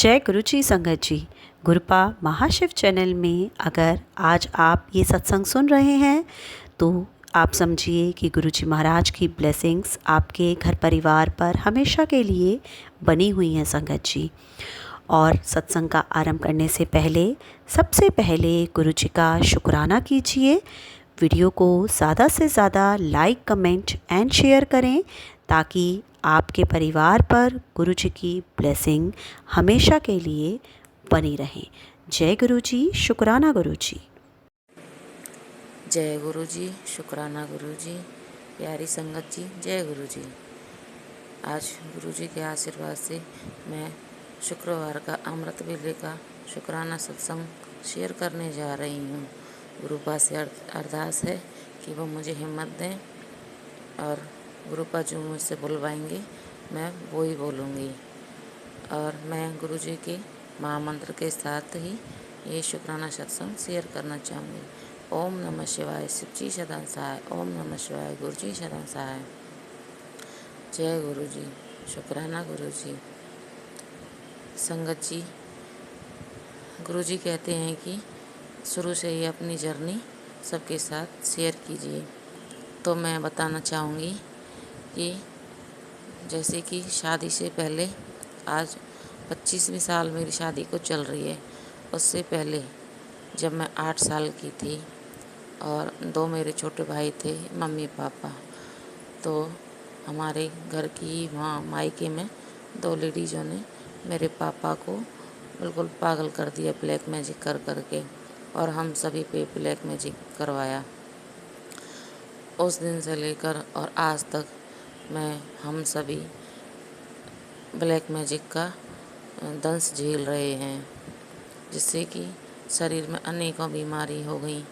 जय गुरु जी संगत जी। गुरुपा महाशिव चैनल में अगर आज आप ये सत्संग सुन रहे हैं तो आप समझिए कि गुरु जी महाराज की ब्लेसिंग्स आपके घर परिवार पर हमेशा के लिए बनी हुई हैं संगत जी। और सत्संग का आरंभ करने से पहले सबसे पहले गुरु जी का शुक्राना कीजिए। वीडियो को ज़्यादा से ज़्यादा लाइक, कमेंट एंड शेयर करें ताकि आपके परिवार पर गुरु जी की ब्लेसिंग हमेशा के लिए बनी रहे। जय गुरु जी, शुक्राना गुरु जी। जय गुरु जी, शुक्राना गुरु जी। प्यारी संगत जी, जय गुरु जी। आज गुरु जी के आशीर्वाद से मैं शुक्रवार का अमृत वेले का शुक्राना सत्संग शेयर करने जा रही हूँ। गुरुपा से अरदास है कि वो मुझे हिम्मत दें और गुरुपा जो मुझसे बुलवाएंगे मैं वो ही बोलूँगी। और मैं गुरु जी के महामंत्र के साथ ही ये शुक्राना सत्संग शेयर करना चाहूँगी। ओम नमः शिवाय, शिव जी सदा सहाय। ओम नमः शिवाय, गुरु जी सदा सहाय। जय गुरु जी, शुक्राना गुरु जी। संगत जी, गुरु जी कहते हैं कि शुरू से ही अपनी जर्नी सबके साथ शेयर कीजिए। तो मैं बताना चाहूँगी कि जैसे कि शादी से पहले आज 25वीं साल मेरी शादी को चल रही है। उससे पहले जब मैं 8 साल की थी और 2 मेरे छोटे भाई थे, मम्मी पापा, तो हमारे घर की वहाँ मायके में 2 लेडीज़ों ने मेरे पापा को बिल्कुल पागल कर दिया ब्लैक मैजिक कर करके, और हम सभी पे ब्लैक मैजिक करवाया। उस दिन से लेकर और आज तक हम सभी ब्लैक मैजिक का दंश झेल रहे हैं, जिससे कि शरीर में अनेकों बीमारी हो गई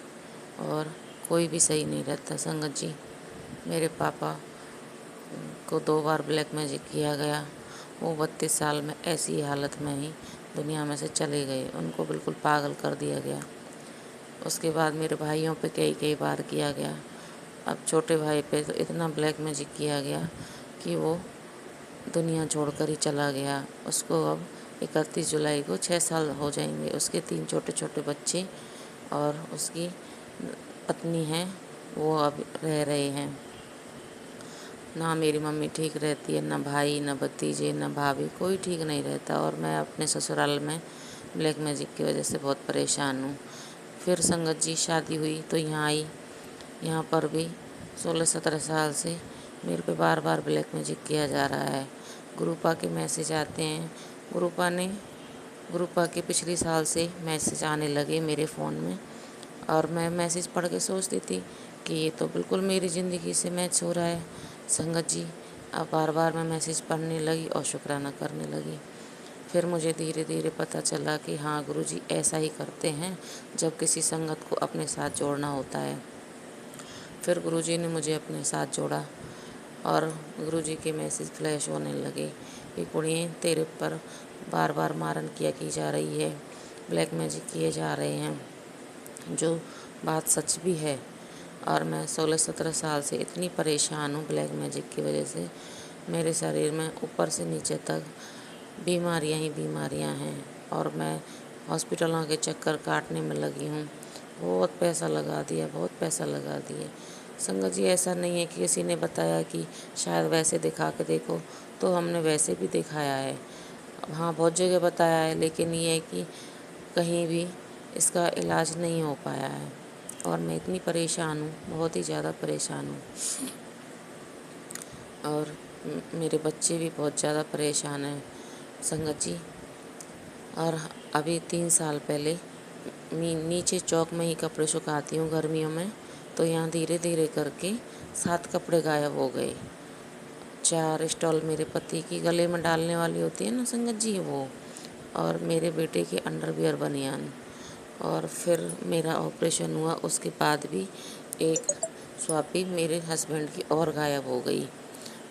और कोई भी सही नहीं रहता। संगत जी, मेरे पापा को 2 बार ब्लैक मैजिक किया गया। वो 32 साल में ऐसी हालत में ही दुनिया में से चले गए। उनको बिल्कुल पागल कर दिया गया। उसके बाद मेरे भाइयों पे कई बार किया गया। अब छोटे भाई पे तो इतना ब्लैक मैजिक किया गया कि वो दुनिया छोड़कर ही चला गया। उसको अब 31 जुलाई को 6 साल हो जाएंगे। उसके 3 छोटे छोटे बच्चे और उसकी पत्नी है, वो अब रह रहे हैं। ना मेरी मम्मी ठीक रहती है, ना भाई, ना भतीजे, ना भाभी, कोई ठीक नहीं रहता। और मैं अपने ससुराल में ब्लैक मैजिक की वजह से बहुत परेशान हूँ। फिर संगत जी शादी हुई तो यहाँ आई। यहाँ पर भी 16-17 साल से मेरे पे बार बार ब्लैक मैजिक किया जा रहा है। गुरुपा के मैसेज आते हैं। गुरुपा के पिछले साल से मैसेज आने लगे मेरे फ़ोन में, और मैं मैसेज पढ़ के सोचती थी कि ये तो बिल्कुल मेरी ज़िंदगी से मैच हो रहा है। संगत जी, अब बार बार मैं मैसेज पढ़ने लगी और शुक्राना करने लगी। फिर मुझे धीरे धीरे पता चला कि हाँ, गुरुजी ऐसा ही करते हैं जब किसी संगत को अपने साथ जोड़ना होता है। फिर गुरुजी ने मुझे अपने साथ जोड़ा और गुरुजी के मैसेज फ्लैश होने लगे कि कुड़िए, तेरे पर बार बार मारन किया की जा रही है, ब्लैक मैजिक किए जा रहे हैं, जो बात सच भी है। और मैं 16-17 साल से इतनी परेशान हूँ ब्लैक मैजिक की वजह से। मेरे शरीर में ऊपर से नीचे तक बीमारियाँ ही बीमारियाँ हैं और मैं हॉस्पिटलों के चक्कर काटने में लगी हूँ। बहुत पैसा लगा दिया, बहुत पैसा लगा दिए। संगत जी, ऐसा नहीं है कि किसी ने बताया कि शायद वैसे दिखा के देखो, तो हमने वैसे भी दिखाया है। हाँ, बहुत जगह बताया है, लेकिन ये है कि कहीं भी इसका इलाज नहीं हो पाया है और मैं इतनी परेशान हूँ, बहुत ही ज़्यादा परेशान हूँ। और मेरे बच्चे भी बहुत ज़्यादा परेशान हैं संगत जी। और अभी 3 साल पहले नीचे चौक में ही कपड़े सुखाती हूँ गर्मियों में, तो यहाँ धीरे धीरे करके 7 कपड़े गायब हो गए। 4 स्टॉल मेरे पति की गले में डालने वाली होती है ना संगत जी, वो, और मेरे बेटे की अंडरवियर बनियान। और फिर मेरा ऑपरेशन हुआ, उसके बाद भी एक स्वापी मेरे हस्बैंड की और गायब हो गई।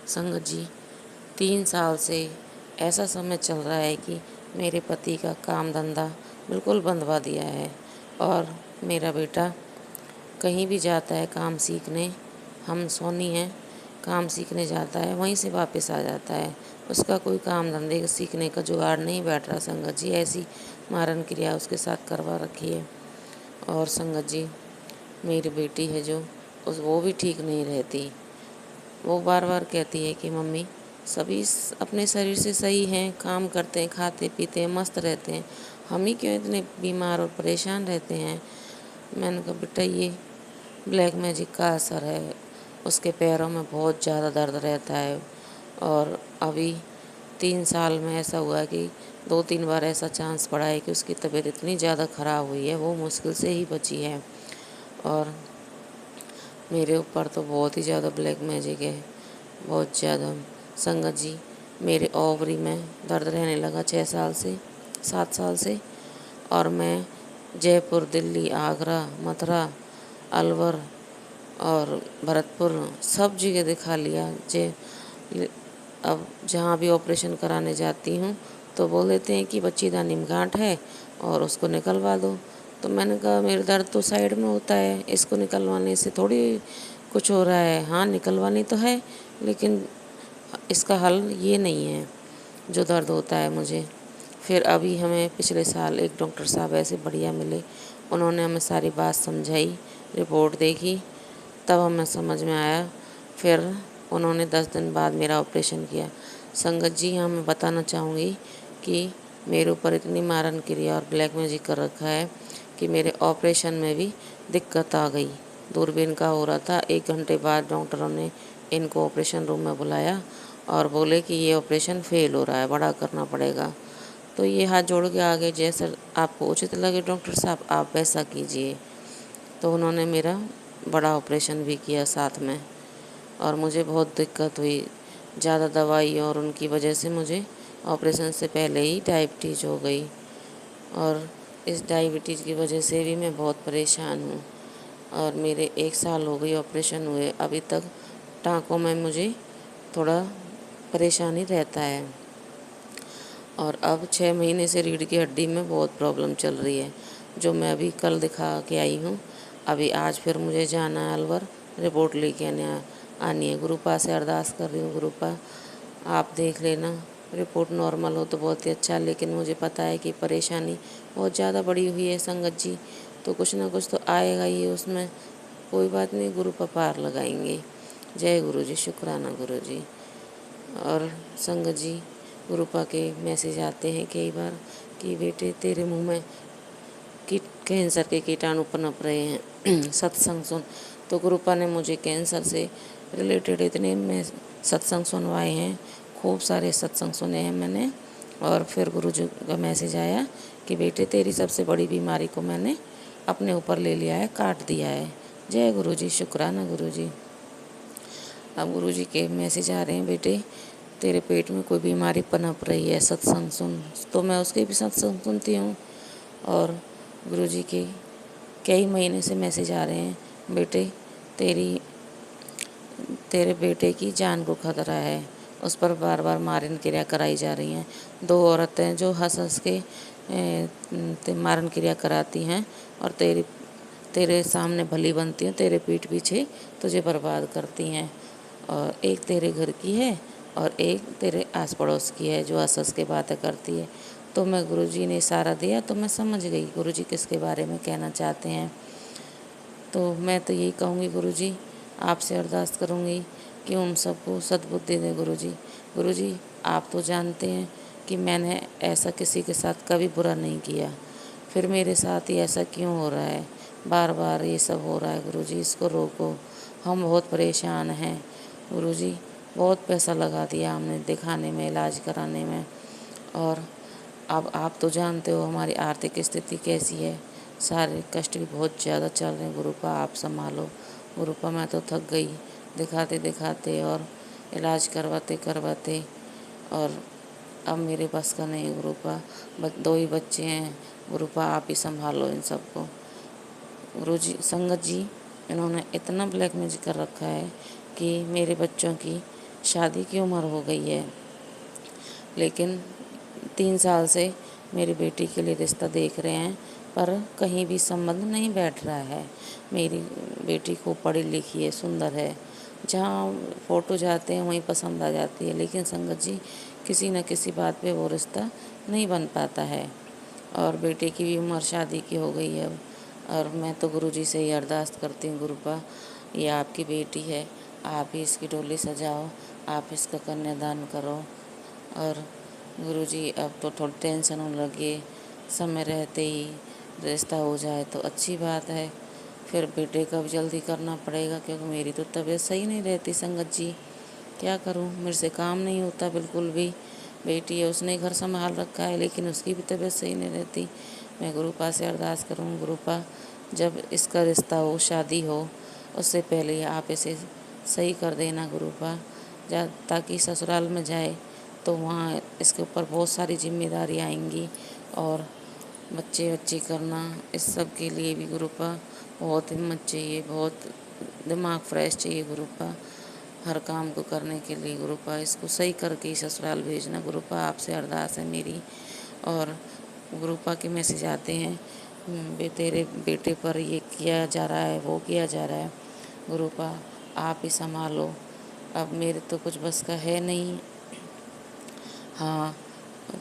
संगत जी, 3 साल से ऐसा समय चल रहा है कि मेरे पति का काम धंधा बिल्कुल बंदवा दिया है और मेरा बेटा कहीं भी जाता है काम सीखने, हम सोनी हैं काम सीखने जाता है वहीं से वापस आ जाता है। उसका कोई काम धंधे सीखने का जुगाड़ नहीं बैठ रहा संगत जी। ऐसी मारन क्रिया उसके साथ करवा रखी है। और संगत जी, मेरी बेटी है जो वो भी ठीक नहीं रहती। वो बार बार कहती है कि मम्मी सभी अपने शरीर से सही हैं, काम करते हैं, खाते पीते हैं, मस्त रहते हैं, हम ही क्यों इतने बीमार और परेशान रहते हैं। मैंने कहा बेटा ये ब्लैक मैजिक का असर है। उसके पैरों में बहुत ज़्यादा दर्द रहता है और अभी 3 साल में ऐसा हुआ है कि 2-3 बार ऐसा चांस पड़ा है कि उसकी तबीयत इतनी ज़्यादा ख़राब हुई है, वो मुश्किल से ही बची है। और मेरे ऊपर तो बहुत ही ज़्यादा ब्लैक मैजिक है, बहुत ज़्यादा। संगत जी, मेरे ओवरी में दर्द रहने लगा 6 साल से, 7 साल से। और मैं जयपुर, दिल्ली, आगरा, मथुरा, अलवर और भरतपुर सब जगह दिखा लिया। अब जहाँ भी ऑपरेशन कराने जाती हूँ तो बोल देते हैं कि बच्चीदानी में गांठ है और उसको निकलवा दो। तो मैंने कहा मेरे दर्द तो साइड में होता है, इसको निकलवाने से थोड़ी कुछ हो रहा है। हाँ निकलवानी तो है, लेकिन इसका हल ये नहीं है जो दर्द होता है मुझे। फिर अभी हमें पिछले साल एक डॉक्टर साहब ऐसे बढ़िया मिले, उन्होंने हमें सारी बात समझाई, रिपोर्ट देखी, तब हमें समझ में आया। फिर उन्होंने 10 दिन बाद मेरा ऑपरेशन किया। संगत जी, यहाँ मैं बताना चाहूँगी कि मेरे ऊपर इतनी मारन क्रिया और ब्लैक मैजिक कर रखा है कि मेरे ऑपरेशन में भी दिक्कत आ गई। दूरबीन का हो रहा था, 1 घंटे बाद डॉक्टरों ने इनको ऑपरेशन रूम में बुलाया और बोले कि ये ऑपरेशन फेल हो रहा है, बड़ा करना पड़ेगा। तो ये हाथ जोड़ के आगे, जैसा आपको उचित लगे डॉक्टर साहब आप वैसा कीजिए। तो उन्होंने मेरा बड़ा ऑपरेशन भी किया साथ में और मुझे बहुत दिक्कत हुई। ज़्यादा दवाई और उनकी वजह से मुझे ऑपरेशन से पहले ही डायबिटीज़ हो गई और इस डायबिटीज़ की वजह से भी मैं बहुत परेशान हूँ। और मेरे 1 साल हो गई ऑपरेशन हुए, अभी तक टाँकों में मुझे थोड़ा परेशानी रहता है। और अब 6 महीने से रीढ़ की हड्डी में बहुत प्रॉब्लम चल रही है, जो मैं अभी कल दिखा के आई हूँ। अभी आज फिर मुझे जाना है अलवर, रिपोर्ट लेके आनी है। गुरुपा से अरदास कर रही हूँ, गुरुपा आप देख लेना, रिपोर्ट नॉर्मल हो तो बहुत ही अच्छा। लेकिन मुझे पता है कि परेशानी बहुत ज़्यादा बड़ी हुई है संगत जी, तो कुछ ना कुछ तो आएगा ही उसमें। कोई बात नहीं, गुरुपा पार लगाएंगे। जय गुरु जी, शुक्राना गुरु जी। और संगत जी, गुरुपा के मैसेज आते हैं कई बार कि बेटे तेरे मुंह में कैंसर के कीटाणु पनप रहे हैं, सत्संग सुन। तो गुरुपा ने मुझे कैंसर से रिलेटेड इतने में सत्संग सुनवाए हैं, खूब सारे सत्संग सुने हैं मैंने। और फिर गुरु जी का मैसेज आया कि बेटे तेरी सबसे बड़ी बीमारी को मैंने अपने ऊपर ले लिया है, काट दिया है। जय गुरु जी, शुक्राना गुरु जी। अब गुरु जी के मैसेज आ रहे हैं, बेटे तेरे पेट में कोई बीमारी पनप रही है, सत्संग सुन। तो मैं उसके भी सत्संग सुनती हूँ। और गुरुजी के कई महीने से मैसेज आ रहे हैं, बेटे तेरे बेटे की जान को खतरा है। उस पर बार बार मारन क्रिया कराई जा रही हैं। 2 औरतें जो हंस हंस के मारन क्रिया कराती हैं और तेरे सामने भली बनती हैं, तेरे पीठ पीछे तुझे बर्बाद करती हैं। और एक तेरे घर की है और एक तेरे आस पड़ोस की है जो हंस हंस के बातें करती है। तो मैं गुरुजी ने इशारा दिया तो मैं समझ गई गुरुजी किसके बारे में कहना चाहते हैं। तो मैं तो यही कहूँगी गुरुजी, आपसे अरदास करूँगी कि उन सबको सद्बुद्धि दें गुरुजी। गुरुजी आप तो जानते हैं कि मैंने ऐसा किसी के साथ कभी बुरा नहीं किया, फिर मेरे साथ ही ऐसा क्यों हो रहा है, बार बार ये सब हो रहा है। गुरुजी इसको रोको, हम बहुत परेशान हैं गुरुजी। बहुत पैसा लगा दिया हमने दिखाने में, इलाज कराने में, और अब आप तो जानते हो हमारी आर्थिक स्थिति कैसी है। सारे कष्ट भी बहुत ज़्यादा चल रहे हैं। गुरुपा आप संभालो। गुरुपा मैं तो थक गई दिखाते दिखाते और इलाज करवाते करवाते, और अब मेरे बस का नहीं है गुरुपा। 2 ही बच्चे हैं गुरुपा, आप ही संभालो इन सबको। गुरुजी, संगत जी, इन्होंने इतना ब्लैक मैजिक कर रखा है कि मेरे बच्चों की शादी की उम्र हो गई है, लेकिन 3 साल से मेरी बेटी के लिए रिश्ता देख रहे हैं, पर कहीं भी संबंध नहीं बैठ रहा है। मेरी बेटी खूब पढ़ी लिखी है, सुंदर है, जहाँ फ़ोटो जाते हैं वहीं पसंद आ जाती है, लेकिन संगत जी किसी न किसी बात पे वो रिश्ता नहीं बन पाता है। और बेटे की भी उम्र शादी की हो गई है अब, और मैं तो गुरुजी से ही अरदास करती हूँ, गुरुपा ये आपकी बेटी है, आप ही इसकी डोली सजाओ, आप इसका कन्यादान करो। और गुरुजी अब तो थोड़ी टेंशन होने लगी है, समय रहते ही रिश्ता हो जाए तो अच्छी बात है। फिर बेटे का भी जल्दी करना पड़ेगा, क्योंकि मेरी तो तबीयत सही नहीं रहती संगत जी, क्या करूं, मेरे से काम नहीं होता बिल्कुल भी। बेटी है, उसने घर संभाल रखा है, लेकिन उसकी भी तबीयत सही नहीं रहती। मैं गुरुपा से अरदास करूं, गुरुपा जब इसका रिश्ता हो, शादी हो, उससे पहले आप इसे सही कर देना गुरुपा, ताकि ससुराल में जाए तो वहाँ इसके ऊपर बहुत सारी जिम्मेदारी आएंगी, और बच्चे बच्चे करना, इस सब के लिए भी गुरुपा बहुत हिम्मत चाहिए, बहुत दिमाग फ्रेश चाहिए गुरुपा, हर काम को करने के लिए। गुरुपा इसको सही करके ही ससुराल भेजना गुरुपा, आपसे अरदास है मेरी। और गुरुपा के मैसेज आते हैं, तेरे बेटे पर ये किया जा रहा है, वो किया जा रहा है, गुरुपा आप ही संभालो, अब मेरे तो कुछ बस का है नहीं। हाँ,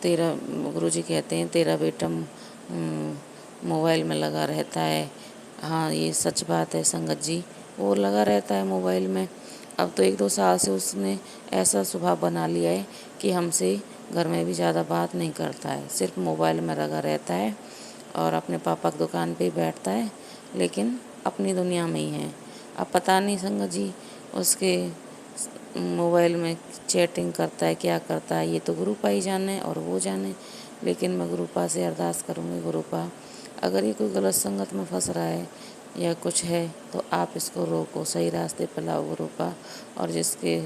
तेरा गुरुजी कहते हैं तेरा बेटा मोबाइल में लगा रहता है। हाँ, ये सच बात है संगत जी, वो लगा रहता है मोबाइल में। अब तो 1-2 साल से उसने ऐसा स्वभाव बना लिया है कि हमसे घर में भी ज़्यादा बात नहीं करता है, सिर्फ मोबाइल में लगा रहता है, और अपने पापा की दुकान पे ही बैठता है, लेकिन अपनी दुनिया में ही है। अब पता नहीं संगत जी उसके मोबाइल में चैटिंग करता है, क्या करता है, ये तो गुरुपा ही जाने और वो जाने। लेकिन मैं गुरुपा से अरदास करूँगी, गुरुपा अगर ये कोई गलत संगत में फंस रहा है या कुछ है तो आप इसको रोको, सही रास्ते पर लाओ गुरुपा, और जिसके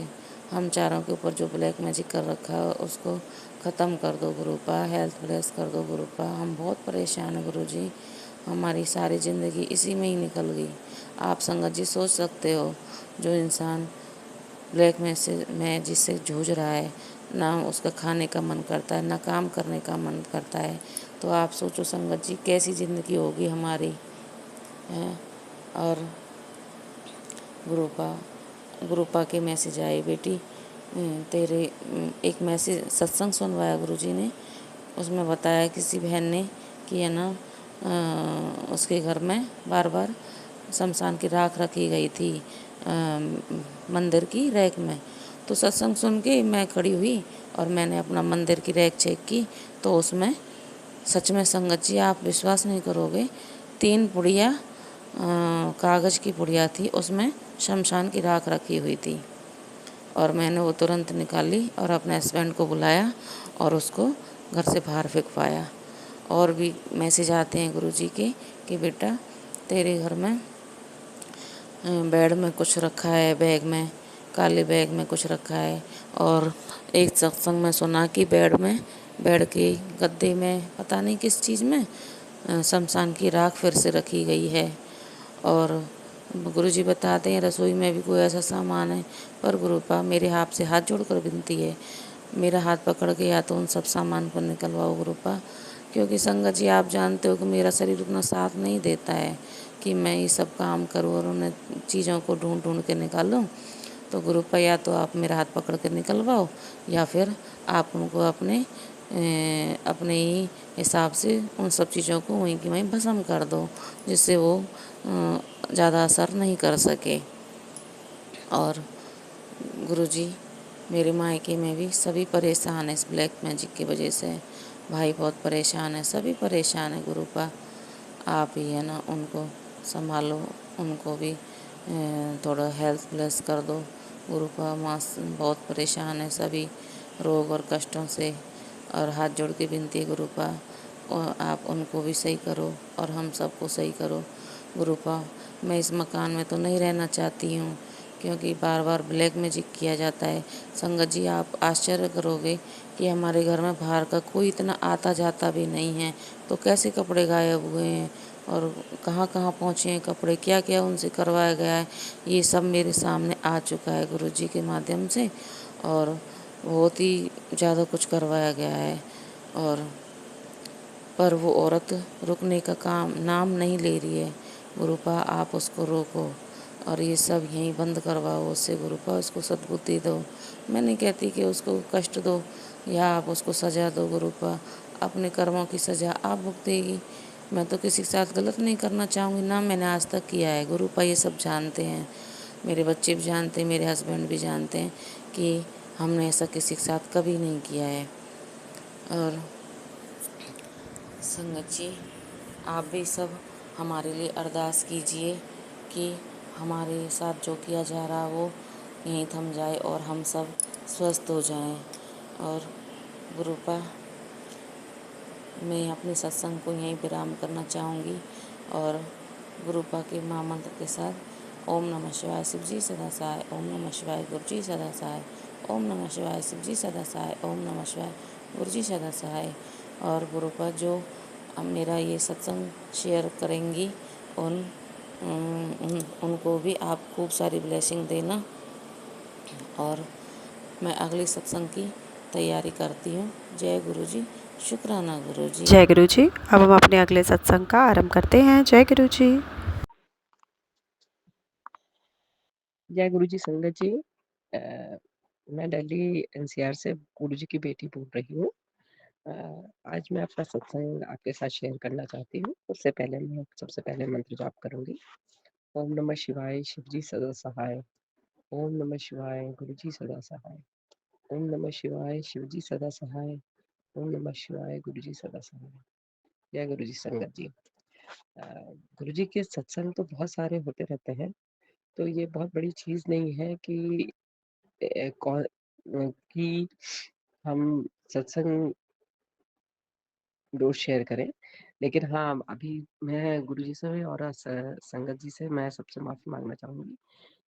हम चारों के ऊपर जो ब्लैक मैजिक कर रखा है उसको ख़त्म कर दो गुरुपा, हेल्थ ब्लेस कर दो गुरुपा। हम बहुत परेशान हैं गुरुजी, हमारी सारी ज़िंदगी इसी में ही निकल गई। आप संगत जी सोच सकते हो, जो इंसान ब्लैक में जिससे जूझ रहा है, ना उसका खाने का मन करता है, ना काम करने का मन करता है, तो आप सोचो संगत जी कैसी ज़िंदगी होगी हमारी है। और गुरुपा गुरुपा के मैसेज आए, बेटी तेरे एक मैसेज सत्संग सुनवाया गुरुजी ने, उसमें बताया किसी बहन ने कि है ना उसके घर में बार बार शमशान की राख रखी गई थी मंदिर की रैक में। तो सत्संग सुन के मैं खड़ी हुई और मैंने अपना मंदिर की रैक चेक की, तो उसमें सच में संगत जी आप विश्वास नहीं करोगे, 3 पुड़िया कागज़ की पुड़िया थी, उसमें शमशान की राख रखी हुई थी। और मैंने वो तुरंत निकाली और अपने हस्बैंड को बुलाया और उसको घर से बाहर फेंकवाया। और भी मैसेज आते हैं गुरुजी के कि बेटा तेरे घर में बेड में कुछ रखा है, बैग में, काले बैग में कुछ रखा है। और एक सत्संग में सुना कि बेड के गद्दे में पता नहीं किस चीज़ में शमशान की राख फिर से रखी गई है। और गुरुजी बताते हैं रसोई में भी कोई ऐसा सामान है, पर गुरुपा मेरे हाथ से हाथ जोड़कर विनती है, मेरा हाथ पकड़ के या तो उन सब सामान को निकलवाओ गुरुपा, क्योंकि संगत जी आप जानते हो कि मेरा शरीर उतना साथ नहीं देता है कि मैं ये सब काम करूँ और उन्हें चीज़ों को ढूंढ ढूंढ के निकालूँ। तो गुरुपा या तो आप मेरा हाथ पकड़ के निकलवाओ, या फिर आप उनको अपने ही हिसाब से उन सब चीज़ों को वहीं की वहीं भस्म कर दो, जिससे वो ज़्यादा असर नहीं कर सके। और गुरुजी मेरे मायके में भी सभी परेशान है इस ब्लैक मैजिक की वजह से, भाई बहुत परेशान है, सभी परेशान है गुरुपा, आप ही है ना उनको संभालो, उनको भी थोड़ा हेल्थ ब्लेस कर दो गुरुपा। माँ बहुत परेशान है सभी रोग और कष्टों से, और हाथ जोड़ के विनती है गुरुपा और आप उनको भी सही करो और हम सबको सही करो गुरुपा। मैं इस मकान में तो नहीं रहना चाहती हूँ, क्योंकि बार बार ब्लैक मैजिक किया जाता है। संगत जी आप आश्चर्य करोगे कि हमारे घर में बाहर का कोई इतना आता जाता भी नहीं है, तो कैसे कपड़े गायब हुए हैं और कहाँ कहाँ पहुँचे हैं कपड़े, क्या क्या उनसे करवाया गया है, ये सब मेरे सामने आ चुका है गुरुजी के माध्यम से, और बहुत ही ज़्यादा कुछ करवाया गया है। और पर वो औरत रुकने का नाम नहीं ले रही है गुरुपा, आप उसको रोको, और ये सब यहीं बंद करवाओ उससे गुरुपा, उसको सद्बुद्धि दो। मैं नहीं कहती कि उसको कष्ट दो या आप उसको सज़ा दो गुरुपा, अपने कर्मों की सज़ा आप भुगतेगी। मैं तो किसी के साथ गलत नहीं करना चाहूँगी, ना मैंने आज तक किया है गुरुपा, ये सब जानते हैं, मेरे बच्चे भी जानते हैं, मेरे हस्बैंड भी जानते हैं कि हमने ऐसा किसी के साथ कभी नहीं किया है। और संगत जी, आप भी सब हमारे लिए अरदास कीजिए कि हमारे साथ जो किया जा रहा वो यहीं थम जाए और हम सब स्वस्थ हो जाएं। और गुरुपा, मैं अपने सत्संग को यहीं विराम करना चाहूँगी और गुरुपा के महामंत्र के साथ ओम नमः शिवाय शिव जी सदा सहाय, ओम नमः शिवाय गुरु जी सदा सहाय, ओम नमः शिवाय शिव जी सदा सहाय, ओम नमः शिवाय गुरु जी सदा सहाय। और गुरुपा जो अब मेरा ये सत्संग शेयर करेंगी उनको भी आप खूब सारी ब्लेसिंग देना। और मैं अगले सत्संग की तैयारी करती हूँ। जय गुरु जी, शुक्राना गुरु जी। जय गुरु जी। अब हम अपने अगले सत्संग का आरंभ करते हैं। जय गुरु जी। जय गुरु जी संगत जी। मैं दिल्ली एनसीआर से गुरु जी की बेटी बोल रही हूँ। आज मैं अपना सत्संग आपके साथ शेयर करना चाहती हूँ। उससे पहले मैं सबसे पहले मंत्र जाप करूंगी। ओम नमः शिवाय शिव जी सदा सहाय, ओम नमः शिवाय गुरु जी सदा सहाय, ओम नमः शिवाय शिव जी सदा सहाय, ओम नमः शिवाय गुरु जी सदा सहाय। जय गुरु जी संगत जी। गुरु जी के सत्संग तो बहुत सारे होते रहते हैं, तो ये बहुत बड़ी चीज नहीं है कि कि हम सत्संग रोज शेयर करें। लेकिन हाँ, अभी मैं गुरुजी से और संगत जी से मैं सबसे माफ़ी माँगना चाहूँगी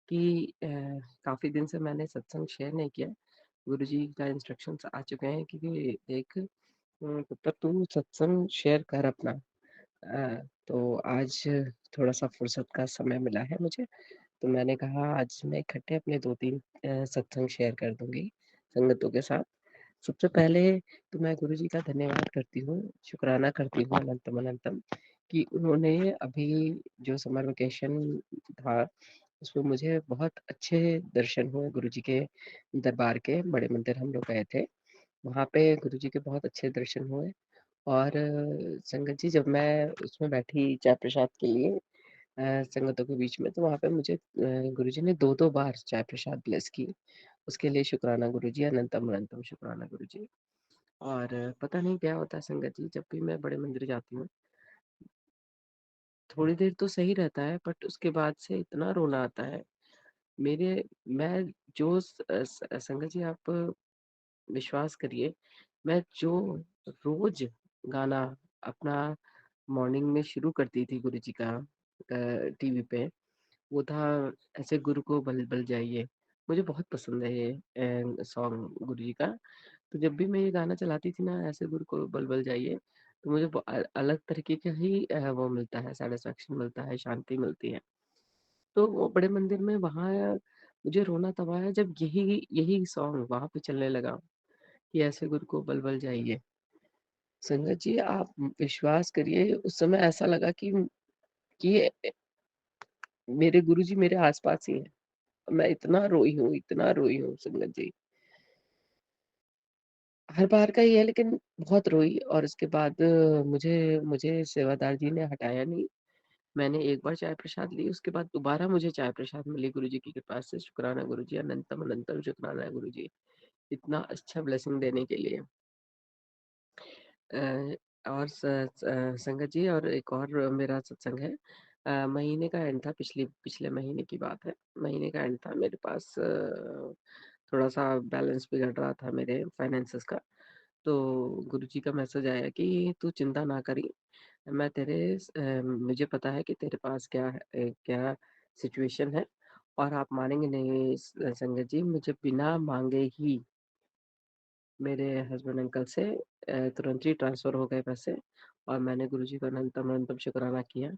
कि काफ़ी दिन से मैंने सत्संग शेयर नहीं किया। गुरुजी का इंस्ट्रक्शंस आ चुके हैं कि देख पुत्र तू सत्संग शेयर कर अपना। तो आज थोड़ा-सा फुर्सत का समय मिला है मुझे, तो मैंने कहा आज मैं इकट्ठे अपने 2-3 सत्संग शेयर कर दूँगी संगतों के साथ। सबसे पहले तो मैं गुरुजी का धन्यवाद करती हूँ, शुक्राना करती हूँ अनंतम अनंतम कि उन्होंने अभी जो समर वेकेशन था, उसमें मुझे बहुत अच्छे दर्शन हुए गुरुजी के दरबार के। बड़े मंदिर हम लोग गए थे, वहाँ पे गुरुजी के बहुत अच्छे दर्शन हुए। और संगत जी जब मैं उसमें बैठी चाय प्रसाद के लिए संगतों के बीच में, तो वहाँ पे मुझे गुरुजी ने 2-2 बार चाय प्रसाद ब्लेस की। उसके लिए शुक्राना गुरुजी, अनंतम अनंतम शुक्राना गुरुजी। और पता नहीं क्या होता है संगत जी, जब भी मैं बड़े मंदिर जाती हूँ, थोड़ी देर तो सही रहता है, बट उसके बाद से इतना रोना आता है। मेरे मैं जो संगत जी आप विश्वास करिए, मैं जो रोज़ गाना अपना मॉर्निंग में शुरू करती थी गुरुजी का टीवी पे, वो था ऐसे गुरु को बल बल जाइए। मुझे बहुत पसंद है ये सॉन्ग गुरुजी का। तो जब भी मैं ये गाना चलाती थी ना, ऐसे गुरु को बल बल जाइए, तो मुझे अलग तरीके का ही वो मिलता है, सैटिस्फैक्शन मिलता है, शांति मिलती है। तो वो बड़े मंदिर में वहाँ मुझे रोना तब आया जब यही यही सॉन्ग वहाँ पे चलने लगा कि ऐसे गुरु को बल बल जाइए। संगत जी आप विश्वास करिए, उस समय ऐसा लगा कि मेरे गुरुजी मेरे आस-पास ही हैं। मैं इतना रोई हूँ संगत जी। हर बार का ही है, लेकिन बहुत रोई। और उसके बाद मुझे मुझे सेवादार जी ने हटाया नहीं। मैंने एक बार चाय प्रसाद ली, उसके बाद दोबारा मुझे चाय प्रसाद मिली गुरुजी की कृपा से। शुक्राना गुरुजी, अनंतम अनंतम शुक्राना गुरुजी, इतना अच्छा ब्लेसिंग देने के लिए। अ, और संगत जी और एक और मेरा सत्संग है। महीने का एंड था, पिछले महीने की बात है। महीने का एंड था, मेरे पास थोड़ा-सा बैलेंस बिगड़ रहा था मेरे फाइनेंसेस का। तो गुरुजी का मैसेज आया कि तू चिंता ना करी, मैं मुझे पता है कि तेरे पास क्या सिचुएशन है। और आप मानेंगे नहीं संगत जी, मुझे बिना माँगे ही मेरे हस्बैंड अंकल से तुरंत ही ट्रांसफ़र हो गए पैसे। और मैंने गुरुजी का अनंतम अनंतम शुक्राना किया।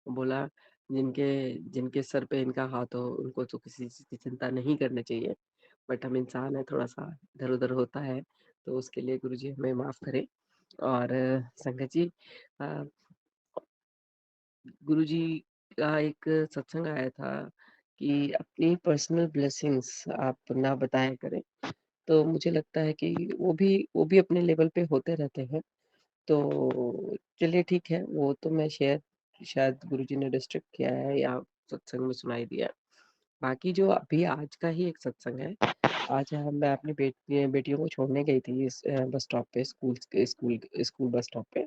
बोला जिनके जिनके सर पे इनका हाथ हो उनको तो किसी चीज़ की चिंता नहीं करनी चाहिए। बट हम इंसान हैं, थोड़ा-सा इधर-उधर होता है, तो उसके लिए गुरुजी हमें माफ़ करें। और संगत जी अ, गुरुजी का एक सत्संग आया था कि अपनी पर्सनल ब्लेसिंग्स आप ना बताया करें। तो मुझे लगता है कि वो भी अपने लेवल पे होते रहते हैं। तो चलिए ठीक है, वो तो मैं शेयर शायद गुरुजी ने रिस्ट्रिक्ट किया है या सत्संग में सुनाई दिया है। बाकी जो अभी आज का ही एक सत्संग है, आज मैं अपनी बेटियों को छोड़ने गई थी इस बस स्टॉप पे, स्कूल बस स्टॉप पे।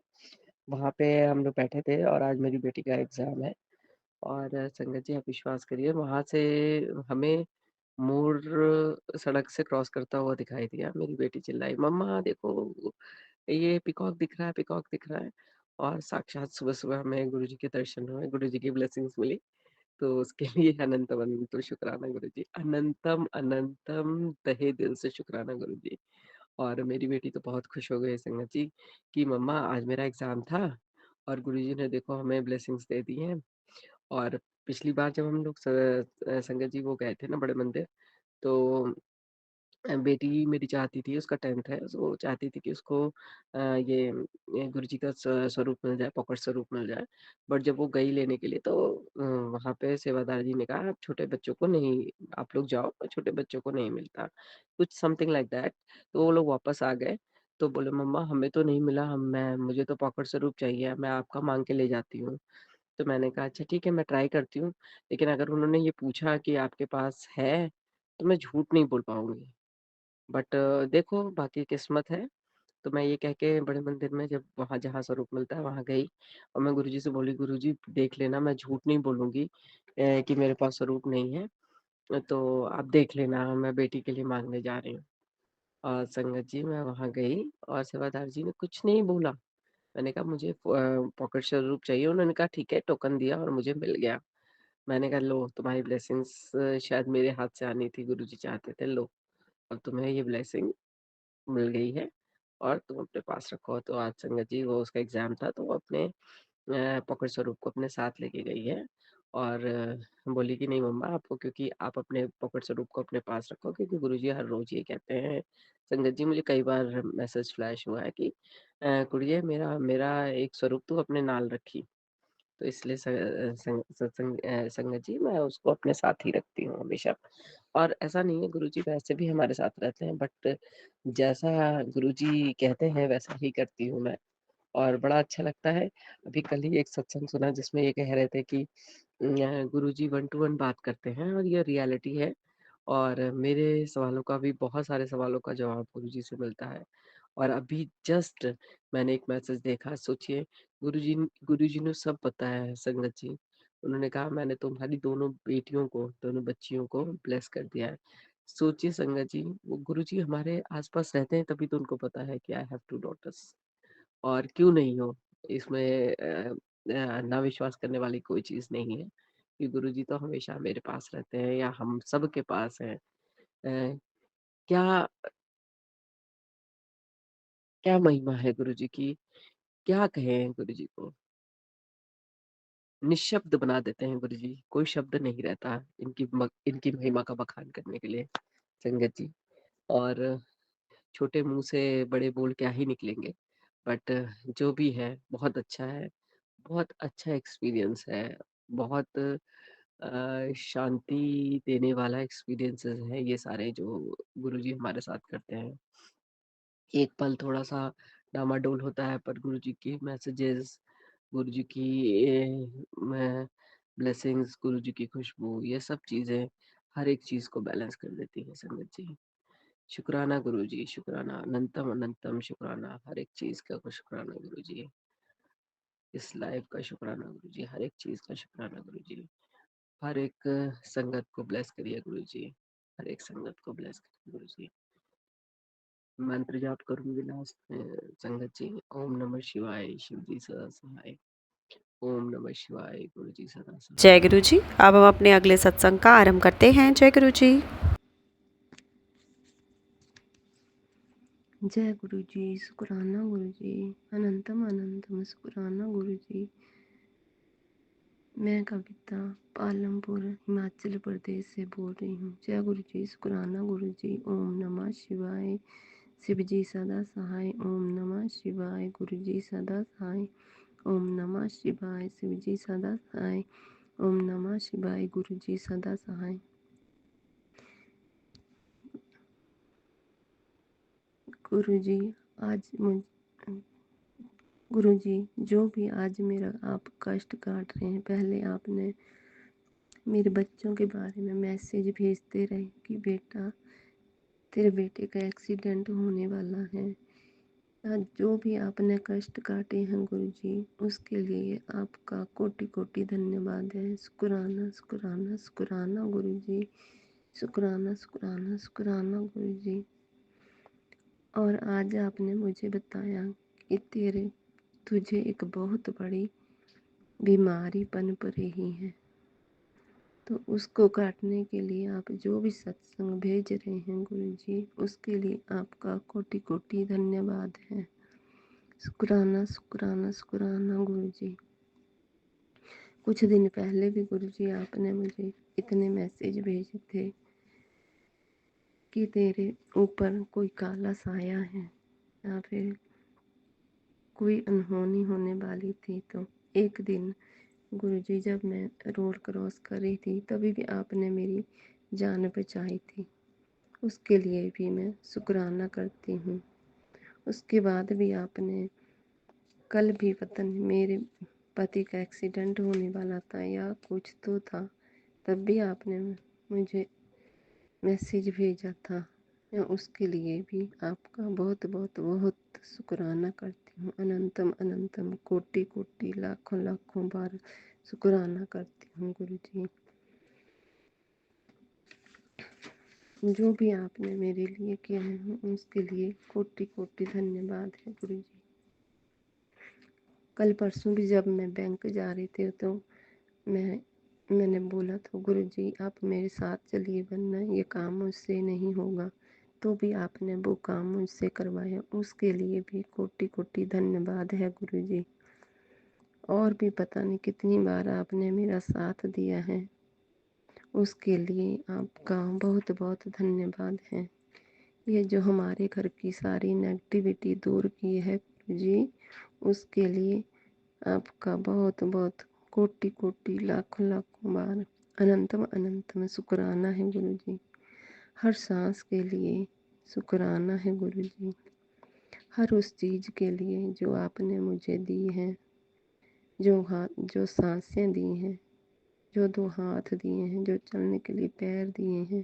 वहाँ पे हम लोग बैठे थे और आज मेरी बेटी का एग्ज़ाम है और संगत जी आप विश्वास करिए वहाँ से हमें मोर सड़क से क्रॉस करता हुआ दिखाई दिया। मेरी बेटी चिल्लाई, "मम्मा देखो, ये पीकॉक दिख रहा है।" और साक्षात सुबह-सुबह हमें गुरुजी के दर्शन हुए, गुरुजी की ब्लेसिंग्स मिली। तो उसके लिए अनंतम अनंत शुक्राना गुरुजी। अनंतम अनंतम तहे दिल से शुक्राना गुरुजी। और मेरी बेटी तो बहुत खुश हो गई संगत जी कि मम्मा आज मेरा एग्ज़ाम था और गुरुजी ने देखो हमें ब्लेसिंग्स दे दी हैं। और पिछली बार जब हम लोग संगत जी वो गए थे ना बड़े मंदिर, तो बेटी मेरी चाहती थी, उसका 10th है, सो वो चाहती थी कि उसको ये गुरुजी का स्वरूप मिल जाए, प्रकट स्वरूप मिल जाए। बट जब वो गई लेने के लिए तो वहाँ पे सेवादार जी ने कहा, "आप छोटे बच्चों को नहीं, आप लोग जाओ, छोटे बच्चों को नहीं मिलता।" कुछ समथिंग लाइक दैट। तो वो लोग वापस आ गए, तो बोले, "मम्मा हमें तो नहीं मिला, हम मैं मुझे तो प्रकट स्वरूप चाहिए, मैं आपका माँग के ले जाती हूँ।" तो मैंने कहा, "अच्छा ठीक है, मैं ट्राई करती हूँ, लेकिन अगर उन्होंने ये पूछा कि आपके पास है, तो मैं झूठ नहीं बोल पाऊँगी।" बट देखो बाकी किस्मत है। तो मैं ये कह के बड़े मंदिर में जब वहाँ जहाँ स्वरूप मिलता है वहाँ गई और मैं गुरुजी से बोली, "गुरुजी देख लेना, मैं झूठ नहीं बोलूँगी कि मेरे पास स्वरूप नहीं है। तो आप देख लेना, मैं बेटी के लिए माँगने जा रही हूँ।" और संगत जी मैं वहाँ गई और सेवादार जी ने कुछ नहीं बोला। मैंने कहा मुझे पॉकेट स्वरूप चाहिए। उन्होंने कहा ठीक है, टोकन दिया और मुझे मिल गया। मैंने कहा लो तुम्हारी ब्लेसिंग्स शायद मेरे हाथ से आनी थी, गुरुजी चाहते थे, लो अब तुम्हें ये ब्लेसिंग मिल गई है और तुम अपने पास रखो। तो आज संगत जी वो उसका एग्ज़ाम था तो वो अपने पकड़ स्वरूप को अपने साथ लेके गई है और बोली कि नहीं मम्मा आपको, क्योंकि आप अपने पकड़ स्वरूप को अपने पास रखो, क्योंकि गुरुजी हर रोज़ ये कहते हैं। संगत जी मुझे कई बार मैसेज फ्लैश हुआ है कि कुड़िए मेरा मेरा एक स्वरूप तू अपने नाल रखी। तो इसलिए संगत जी मैं उसको अपने साथ ही रखती हूँ हमेशा। और ऐसा नहीं है, गुरुजी वैसे भी हमारे साथ रहते हैं, बट जैसा गुरुजी कहते हैं वैसा ही करती हूँ मैं। और बड़ा अच्छा लगता है। अभी कल ही एक सत्संग सुना जिसमें ये कह रहे थे कि गुरुजी वन टू वन बात करते हैं और ये रियलिटी है। और मेरे सवालों का भी, बहुत सारे सवालों का जवाब गुरुजी से मिलता है। और अभी जस्ट मैंने एक मैसेज देखा, सोचिए गुरुजी ने सब बताया है संगत जी। उन्होंने कहा मैंने तुम्हारी दोनों बेटियों को, दोनों बच्चियों को ब्लेस कर दिया है। सोचिए संगत जी, वो गुरुजी हमारे आस-पास रहते हैं तभी तो उनको पता है कि आई हैव 2 डॉटर्स। और क्यों नहीं हो, इसमें ना विश्वास करने वाली कोई चीज़ नहीं है, कि गुरुजी तो हमेशा मेरे पास रहते हैं या हम सबके पास हैं। क्या क्या महिमा है गुरुजी की, क्या कहें गुरुजी को? निःशब्द बना देते हैं गुरुजी, कोई शब्द नहीं रहता इनकी महिमा का बखान करने के लिए, संगत जी। और छोटे मुँह से बड़े बोल क्या ही निकलेंगे, बट जो भी है बहुत अच्छा है, बहुत अच्छा एक्सपीरियंस है, बहुत शांति देने वाला एक्सपीरियंसेस है ये सारे जो गुरुजी हमारे साथ करते हैं। एक पल थोड़ा-सा डामाडोल होता है पर गुरुजी की मैसेजेस, गुरुजी की मैं ब्लेसिंग्स, गुरुजी की खुशबू, ये सब चीज़ें हर एक चीज़ को बैलेंस कर देती हैं संगत जी। शुक्राना गुरुजी, शुक्राना, अनंतम अनंतम शुक्राना, हर एक चीज़ का शुक्राना गुरुजी। इस लाइफ का शुक्राना गुरुजी, हर एक चीज़ का शुक्राना गुरुजी। हर एक संगत को ब्लेस करिए गुरुजी, हर एक संगत को ब्लेस करिए गुरुजी। मंत्र जाप करूँगी लास्ट में संगत जी, ओम नमः शिवाय, शिव जी सदा सहाय। ओम नमः शिवाय, गुरु जी सदा जय सहाय। गुरु जी। अब हम अपने अगले सत्संग का आरंभ करते हैं। जय गुरु जी। जय गुरु जी, शुक्राना गुरु जी, अनंतम अनंतम शुक्राना गुरु जी। मैं कविता पालमपुर हिमाचल प्रदेश से बोल रही हूँ। जय गुरु जी, शुक्राना गुरु जी। ओम नमः शिवाय, शिव जी सदा सहाय। ओम नमः शिवाय, गुरु जी सदा सहाय। ओम नमः शिवाय, शिव जी सदा सहाय। ओम नमः शिवाय। गुरु जी सदा सहाय। गुरु जी आज मुझ गुरु जी जो भी आज मेरा आप कष्ट काट रहे हैं, पहले आपने मेरे बच्चों के बारे में मैसेज भेजते रहे कि बेटा तेरे बेटे का एक्सीडेंट होने वाला है। आज जो भी आपने कष्ट काटे हैं गुरु जी, उसके लिए आपका कोटि कोटि धन्यवाद है। शुक्राना शुक्राना शुक्राना गुरु जी, शुक्राना शुक्राना शुक्राना गुरु जी। और आज आपने मुझे बताया कि तुझे एक बहुत बड़ी बीमारी पनप रही है, तो उसको काटने के लिए आप जो भी सत्संग भेज रहे हैं गुरु जी, उसके लिए आपका कोटि कोटि धन्यवाद है। शुक्राना शुक्राना शुक्राना गुरु जी। कुछ दिन पहले भी गुरु जी आपने मुझे इतने मैसेज भेजे थे कि तेरे ऊपर कोई काला साया है या फिर कोई अनहोनी होने वाली थी। तो एक दिन गुरुजी जब मैं रोड क्रॉस कर रही थी, तभी भी आपने मेरी जान बचाई थी। उसके लिए भी मैं शुक्राना करती हूँ। उसके बाद भी आपने कल भी पता नहीं मेरे पति का एक्सीडेंट होने वाला था या कुछ तो था, तब भी आपने मुझे मैसेज भेजा था। मैं उसके लिए भी आपका बहुत बहुत बहुत शुक्राना करती हूँ। अनंतम अनंतम कोटि कोटि लाखों लाखों बार शुक्राना करती हूँ गुरु जी। जो भी आपने मेरे लिए किया है उसके लिए कोटि कोटि धन्यवाद है गुरु जी। कल परसों भी जब मैं बैंक जा रही थी तो मैंने बोला था गुरु जी आप मेरे साथ चलिए, वरना ये काम मुझसे नहीं होगा। तो भी आपने वो काम मुझसे करवाया, उसके लिए भी कोटि कोटि धन्यवाद है गुरु जी। और भी पता नहीं कितनी बार आपने मेरा साथ दिया है, उसके लिए आपका बहुत बहुत धन्यवाद है। ये जो हमारे घर की सारी नेगेटिविटी दूर की है गुरु जी, उसके लिए आपका बहुत बहुत कोटि कोटि लाखों लाखों बार अनंतम अनंतम शुक्राना है गुरु जी। हर सांस के लिए शुक्राना है गुरु जी। हर उस चीज़ के लिए जो आपने मुझे दी है, जो सांसें दी हैं, जो 2 हाथ दिए हैं, जो चलने के लिए पैर दिए हैं,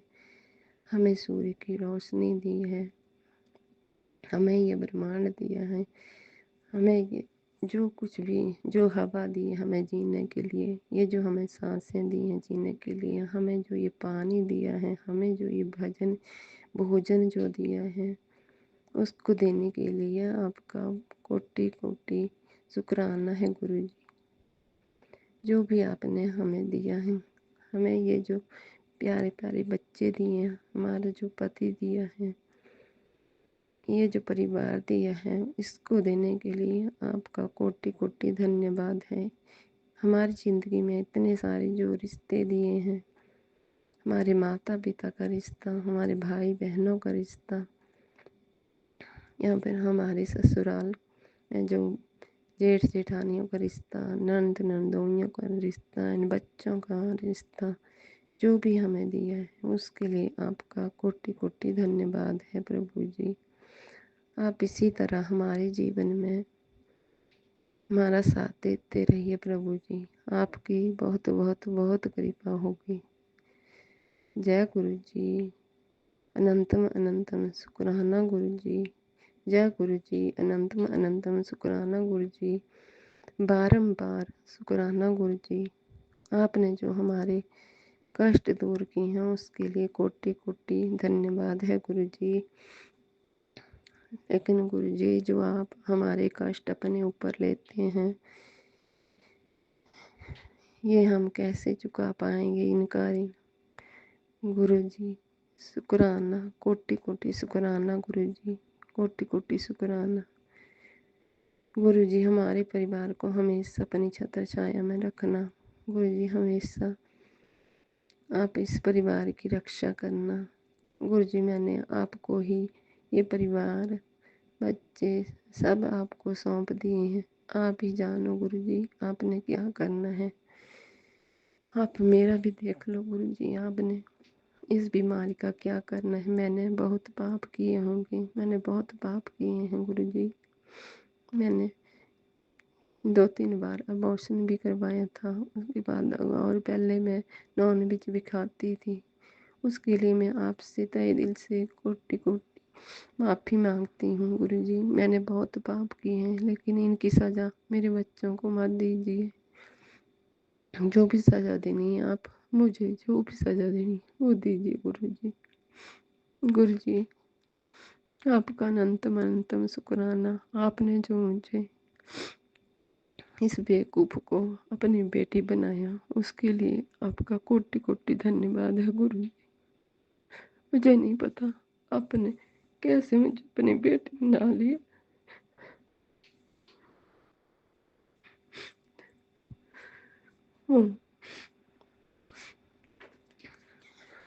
हमें सूर्य की रोशनी दी है, हमें ये ब्रह्मांड दिया है, हमें ये जो कुछ भी, जो हवा दी है हमें जीने के लिए, ये जो हमें सांसें दी हैं जीने के लिए, हमें जो ये पानी दिया है, हमें जो ये भोजन जो दिया है, उसको देने के लिए आपका कोटि कोटि शुक्राना है गुरु जी। जो भी आपने हमें दिया है, हमें ये जो प्यारे प्यारे बच्चे दिए हैं, हमारा जो पति दिया है, ये जो परिवार दिया है, इसको देने के लिए आपका कोटि कोटि धन्यवाद है। हमारी ज़िंदगी में इतने सारे जो रिश्ते दिए हैं, हमारे माता पिता का रिश्ता, हमारे भाई बहनों का रिश्ता, या फिर हमारे ससुराल में जो जेठ जेठानियों का रिश्ता, ननद नंदोइयों का रिश्ता, इन बच्चों का रिश्ता, जो भी हमें दिया है उसके लिए आपका कोटि कोटि धन्यवाद है प्रभु जी। आप इसी तरह हमारे जीवन में हमारा साथ देते रहिए प्रभु जी। आपकी बहुत बहुत बहुत कृपा होगी। जय गुरु जी। अनंतम अनंतम शुक्राना गुरु जी। जय गुरु जी। अनंतम अनंतम शुक्राना गुरु जी। बारंबार शुक्राना गुरु जी। आपने जो हमारे कष्ट दूर किए हैं उसके लिए कोटि कोटि धन्यवाद है गुरु जी। लेकिन गुरु जी जो आप हमारे कष्ट अपने ऊपर लेते हैं, ये हम कैसे चुका पाएंगे इनका ऋण। गुरु जी शुक्राना, कोटि कोटि शुक्राना गुरु जी, कोटि कोटि शुक्राना। गुरु जी हमारे परिवार को हमेशा अपनी छत्र छाया में रखना। गुरु जी हमेशा आप इस परिवार की रक्षा करना। गुरु जी मैंने आपको ही ये परिवार, बच्चे सब आपको सौंप दिए हैं। आप ही जानो गुरु जी आपने क्या करना है। आप मेरा भी देख लो गुरुजी, आपने इस बीमारी का क्या करना है। मैंने बहुत पाप किए होंगे, मैंने बहुत पाप किए हैं गुरुजी। मैंने 2-3 बार अबॉर्शन भी करवाया था, उसके बाद और पहले मैं नॉन वेज भी खाती थी। उसके लिए मैं आपसे तहे दिल से कोटि-कोटि माफ़ी माँगती हूँ गुरुजी। मैंने बहुत पाप किए हैं, लेकिन इनकी सज़ा मेरे बच्चों को मत दीजिए। जो भी सज़ा देनी है आप मुझे, जो भी सज़ा देनी है वो दीजिए गुरुजी। गुरुजी, आपका अनंतम अनंतम शुक्राना। आपने जो मुझे इस बेवकूफ़ को अपनी बेटी बनाया, उसके लिए आपका कोटि-कोटि धन्यवाद है गुरुजी। मुझे नहीं पता आपने कैसे मुझे अपनी बेटी बना लिया।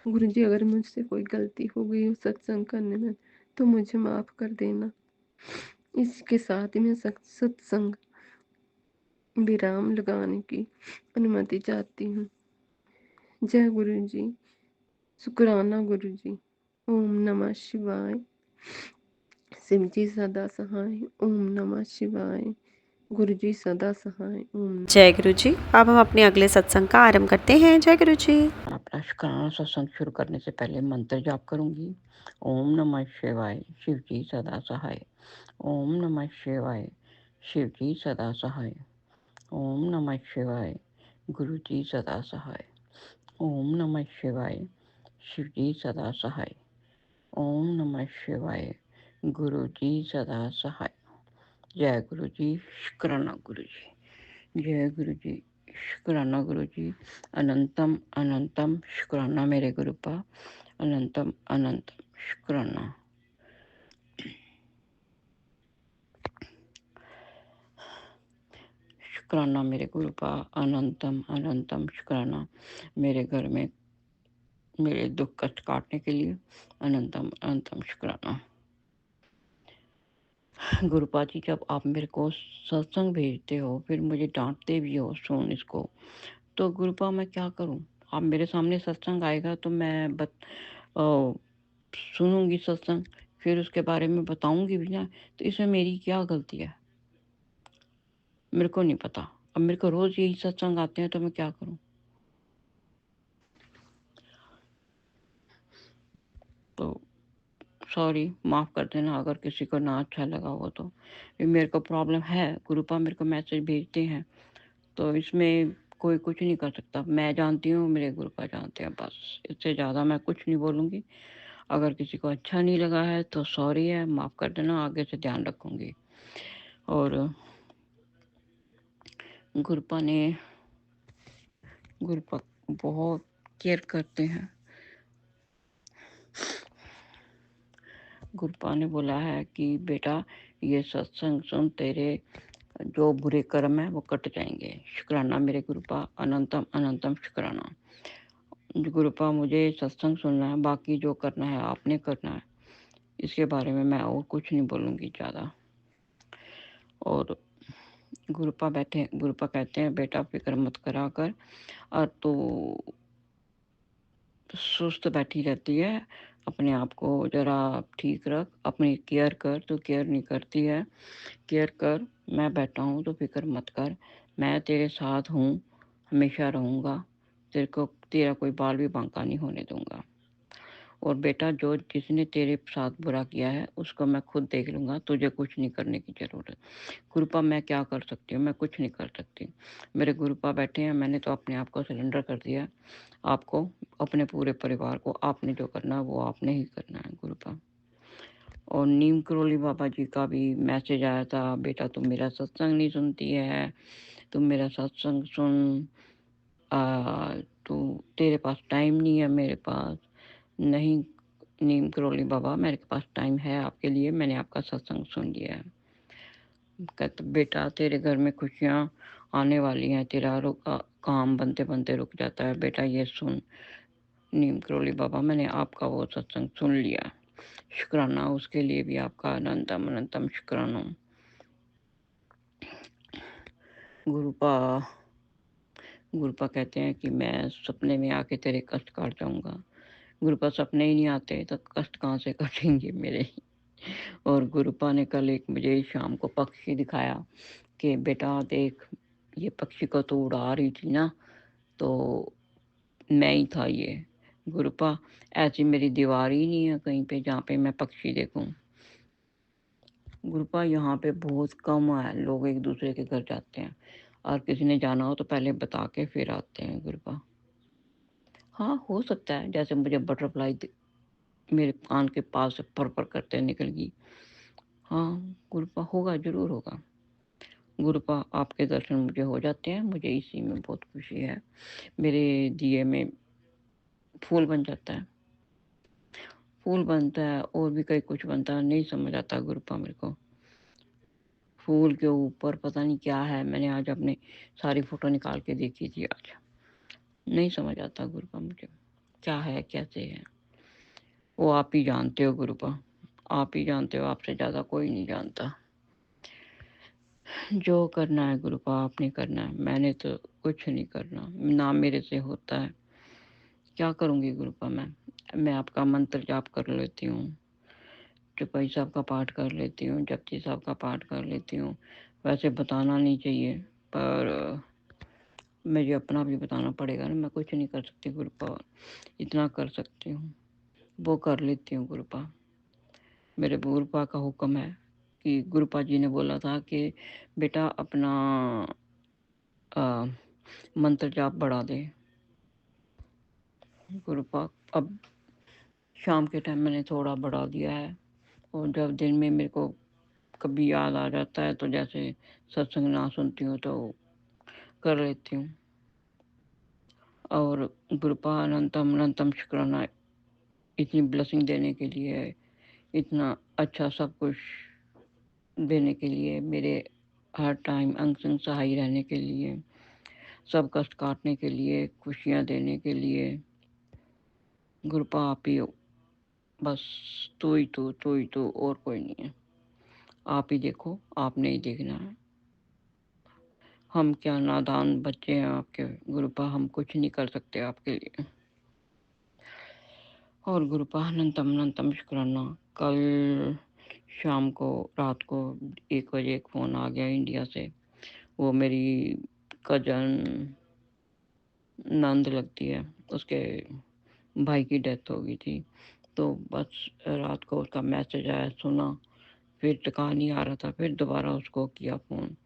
गुरुजी, अगर मुझसे कोई गलती हो गई हो सत्संग करने में तो मुझे माफ़ कर देना। इसके साथ ही मैं सत्संग विराम लगाने की अनुमति चाहती हूँ। जय गुरुजी, शुक्राना गुरुजी। ओम नमः शिवाय। शिवजी सदा सहाय। ओम नमः शिवाय। गुरुजी सदा सहाय। ओम। जय गुरु जी। अब हम अपने अगले सत्संग का आरंभ करते हैं। जय गुरु जी। अपना शुक्राना सत्संग शुरू करने से पहले मंत्र जाप करूंगी। ओम नमः शिवाय, शिव जी सदा सहाय। ओम नमः शिवाय, शिव जी सदा सहाय। ओम नमः शिवाय, गुरु जी सदा सहाय। ओम नमः शिवाय, शिव जी सदा सहाय। ओम नमः शिवाय, गुरु जी सदा सहाय। जय गुरु जी। शुक्राना गुरु जी। जय गुरु जी। शुक्राना गुरु जी। अनंतम अनंतम शुक्राना मेरे गुरुपा। अनंतम अनंतम शुक्राना। शुक्राना मेरे गुरुपा। अनंतम अनंतम शुक्राना मेरे घर में मेरे दुख कष्ट काटने के लिए। अनंतम अनंतम शुक्राना। गुरुपा जी, जब आप मेरे को सत्संग भेजते हो फिर मुझे डांटते भी हो सुन इसको, तो गुरुपा मैं क्या करूं? आप मेरे सामने सत्संग आएगा तो मैं सुनूंगी सत्संग, फिर उसके बारे में बताऊंगी भी ना, तो इसमें मेरी क्या गलती है? मेरे को नहीं पता। अब मेरे को रोज यही सत्संग आते हैं तो मैं क्या करूं? तो सॉरी, माफ़ कर देना अगर किसी को ना अच्छा लगा हो तो। ये मेरे को प्रॉब्लम है, गुरुपा मेरे को मैसेज भेजते हैं तो इसमें कोई कुछ नहीं कर सकता। मैं जानती हूँ, मेरे गुरुपा जानते हैं, बस इससे ज़्यादा मैं कुछ नहीं बोलूँगी। अगर किसी को अच्छा नहीं लगा है तो सॉरी है, माफ़ कर देना, आगे से ध्यान रखूँगी। और गुरुपा बहुत केयर करते हैं। गुरुपा ने बोला है कि बेटा ये सत्संग सुन, तेरे जो बुरे कर्म है वो कट जाएंगे। शुक्राना मेरे गुरुपा। अनंतम अनंतम शुक्राना। गुरुपा, मुझे सत्संग सुनना है, बाकी जो करना है आपने करना है, इसके बारे में मैं और कुछ नहीं बोलूँगी ज़्यादा। और गुरुपा कहते हैं बेटा फिक्र मत करा कर, और तो सुस्त बैठी रहती है, अपने आप को ज़रा ठीक रख, अपनी केयर कर, तो केयर नहीं करती है, केयर कर। मैं बैठा हूँ तो फिक्र मत कर, मैं तेरे साथ हूँ, हमेशा रहूँगा, तेरा कोई बाल भी बांका नहीं होने दूंगा। और बेटा जो जिसने तेरे साथ बुरा किया है उसको मैं खुद देख लूँगा, तुझे कुछ नहीं करने की ज़रूरत। गुरुपा, मैं क्या कर सकती हूँ? मैं कुछ नहीं कर सकती। मेरे गुरुपा बैठे हैं, मैंने तो अपने आप को सरेंडर कर दिया। आपको, अपने पूरे परिवार को, आपने जो करना है वो आपने ही करना है गुरुपा। और नीम करोली बाबा जी का भी मैसेज आया था, बेटा तुम मेरा सत्संग नहीं सुनती है, तुम मेरा सत्संग सुन, तो तेरे पास टाइम नहीं है। मेरे पास नहीं नीम करोली बाबा, मेरे पास टाइम है आपके लिए, मैंने आपका सत्संग सुन लिया है। कहते बेटा तेरे घर में खुशियाँ आने वाली हैं, तेरा काम बनते बनते रुक जाता है, बेटा ये सुन नीम करोली बाबा, मैंने आपका वो सत्संग सुन लिया। शुक्राना, उसके लिए भी आपका अनंतम अनंतम शुक्राना। गुरुपा गुरुपा कहते हैं कि मैं सपने में आके तेरे कष्ट काट जाऊँगा। गुरुपा सपने ही नहीं आते तो कष्ट कहाँ से कटेंगे मेरे। और गुरुपा ने कल एक मुझे शाम को पक्षी दिखाया कि बेटा देख, ये पक्षी को तो उड़ा रही थी ना, तो मैं ही था ये। गुरुपा, ऐसी मेरी दीवार ही नहीं है कहीं पे जहाँ पे मैं पक्षी देखूं। गुरुपा, यहाँ पे बहुत कम है लोग एक दूसरे के घर जाते हैं, और किसी ने जाना हो तो पहले बता के फिर आते हैं गुरुपा। हाँ, हो सकता है जैसे मुझे बटरफ्लाई मेरे कान के पास से पर पर करते निकल गई। हाँ गुरुपा, होगा, जरूर होगा। गुरुपा, आपके दर्शन मुझे हो जाते हैं, मुझे इसी में बहुत खुशी है। मेरे दिए में फूल बन जाता है, फूल बनता है और भी कई कुछ बनता है, नहीं समझ आता गुरुपा मेरे को। फूल के ऊपर पता नहीं क्या है, मैंने आज अपने सारी फोटो निकाल के देखी थी आज। नहीं समझ आता गुरुपा मुझे क्या है कैसे है, वो आप ही जानते हो गुरुपा, आप ही जानते हो, आपसे ज़्यादा कोई नहीं जानता। जो करना है गुरुपा आपने करना है, मैंने तो कुछ नहीं करना, ना मेरे से होता है। क्या करूँगी गुरुपा मैं आपका मंत्र जाप कर लेती हूँ, चौपाई साहब का पाठ कर लेती हूँ, जपजी साहब का पाठ कर लेती हूँ। वैसे बताना नहीं चाहिए, पर मुझे अपना भी बताना पड़ेगा ना, मैं कुछ नहीं कर सकती गुरुपा, इतना कर सकती हूँ, वो कर लेती हूँ गुरुपा। मेरे गुरुपा का हुक्म है कि गुरुपा जी ने बोला था कि बेटा अपना मंत्र जाप बढ़ा दे। गुरुपा अब शाम के टाइम मैंने थोड़ा बढ़ा दिया है, और जब दिन में मेरे को कभी याद आ जाता है तो जैसे सत्संग ना सुनती हूँ तो कर लेती हूँ। और गुरुपा अनंतम अनंतम शुक्राना इतनी ब्लेसिंग देने के लिए, इतना अच्छा सब कुछ देने के लिए, मेरे हर टाइम अंग संग सहाय रहने के लिए, सब कष्ट काटने के लिए, खुशियाँ देने के लिए। गुरुपा आप ही हो, बस तू ही तो और कोई नहीं है। आप ही देखो, आपने ही देखना है। हम क्या नादान बच्चे हैं आपके गुरुपा, हम कुछ नहीं कर सकते आपके लिए। और गुरुपा अनंतम अनंतम शुक्राना। कल शाम को रात को 1 बजे एक फ़ोन आ गया इंडिया से, वो मेरी कजन नंद लगती है, उसके भाई की डेथ हो गई थी। तो बस रात को उसका मैसेज आया, सुना, फिर टिका नहीं आ रहा था, फिर दोबारा उसको किया फ़ोन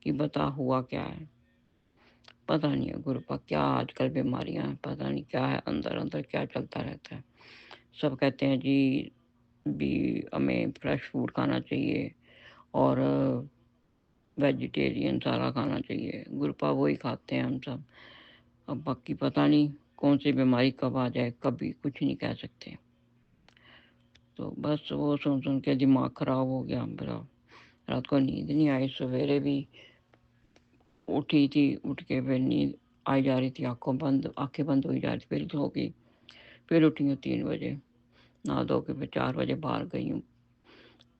कि बता हुआ क्या है। पता नहीं है गुरुपा क्या आजकल बीमारियां हैं, पता नहीं क्या है, अंदर अंदर क्या चलता रहता है। सब कहते हैं जी भी हमें फ्रेश फूड खाना चाहिए और वेजिटेरियन सारा खाना चाहिए, गुरुपा वही खाते हैं हम सब। अब बाकी पता नहीं कौन सी बीमारी कब आ जाए, कभी कुछ नहीं कह सकते। तो बस वो सुन सुन के दिमाग खराब हो गया मेरा, रात को नींद नहीं आई, सवेरे भी उठी थी, उठ के फिर नींद आई जा रही थी, आंखें बंद हुई जा रही थी, फिर सो गई, फिर उठी हूँ 3 बजे, नहा धो के फिर 4 बजे बाहर गई हूँ।